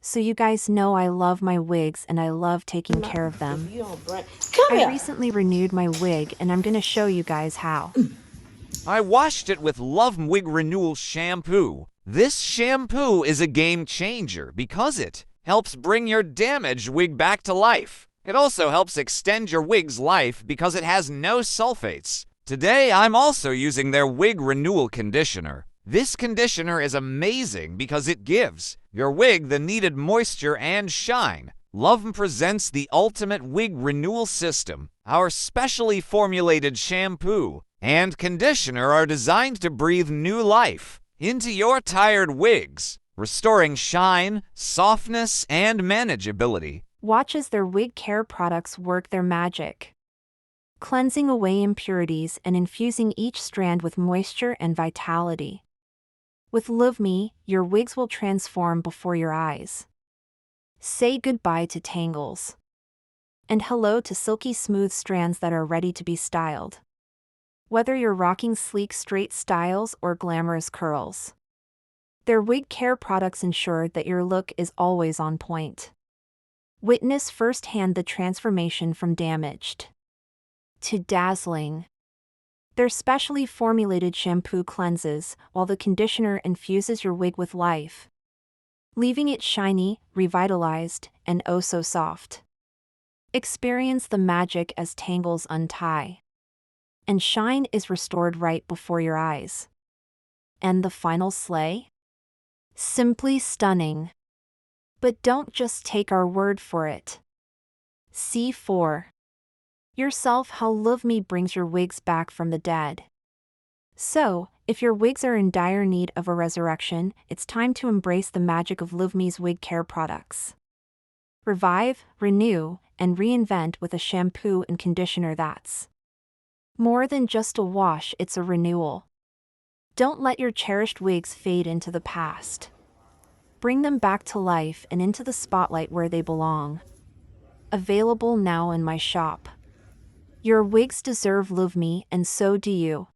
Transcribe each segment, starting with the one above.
So you guys know I love my wigs and I love taking care of them. I recently renewed my wig and I'm gonna show you guys how. I washed it with Love Wig Renewal shampoo. This shampoo is a game changer because it helps bring your damaged wig back to life. It also helps extend your wig's life because it has no sulfates. Today, I'm also using their wig renewal conditioner. This conditioner is amazing because it gives your wig the needed moisture and shine. Love presents the ultimate wig renewal system. Our specially formulated shampoo and conditioner are designed to breathe new life into your tired wigs, restoring shine, softness, and manageability. Watch as their wig care products work their magic, cleansing away impurities and infusing each strand with moisture and vitality. With Love Me, your wigs will transform before your eyes. Say goodbye to tangles and hello to silky smooth strands that are ready to be styled. Whether you're rocking sleek straight styles or glamorous curls, their wig care products ensure that your look is always on point. Witness firsthand the transformation from damaged to dazzling. Their specially formulated shampoo cleanses, while the conditioner infuses your wig with life, leaving it shiny, revitalized, and oh so soft. Experience the magic as tangles untie, and shine is restored right before your eyes. And the final slay? Simply stunning. But don't just take our word for it. See for yourself how Love Me brings your wigs back from the dead. So, if your wigs are in dire need of a resurrection, it's time to embrace the magic of Love Me's wig care products. Revive, renew, and reinvent with a shampoo and conditioner that's more than just a wash, it's a renewal. Don't let your cherished wigs fade into the past. Bring them back to life and into the spotlight where they belong. Available now in my shop. Your wigs deserve Love Me, and so do you.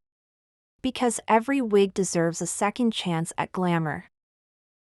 Because every wig deserves a second chance at glamour.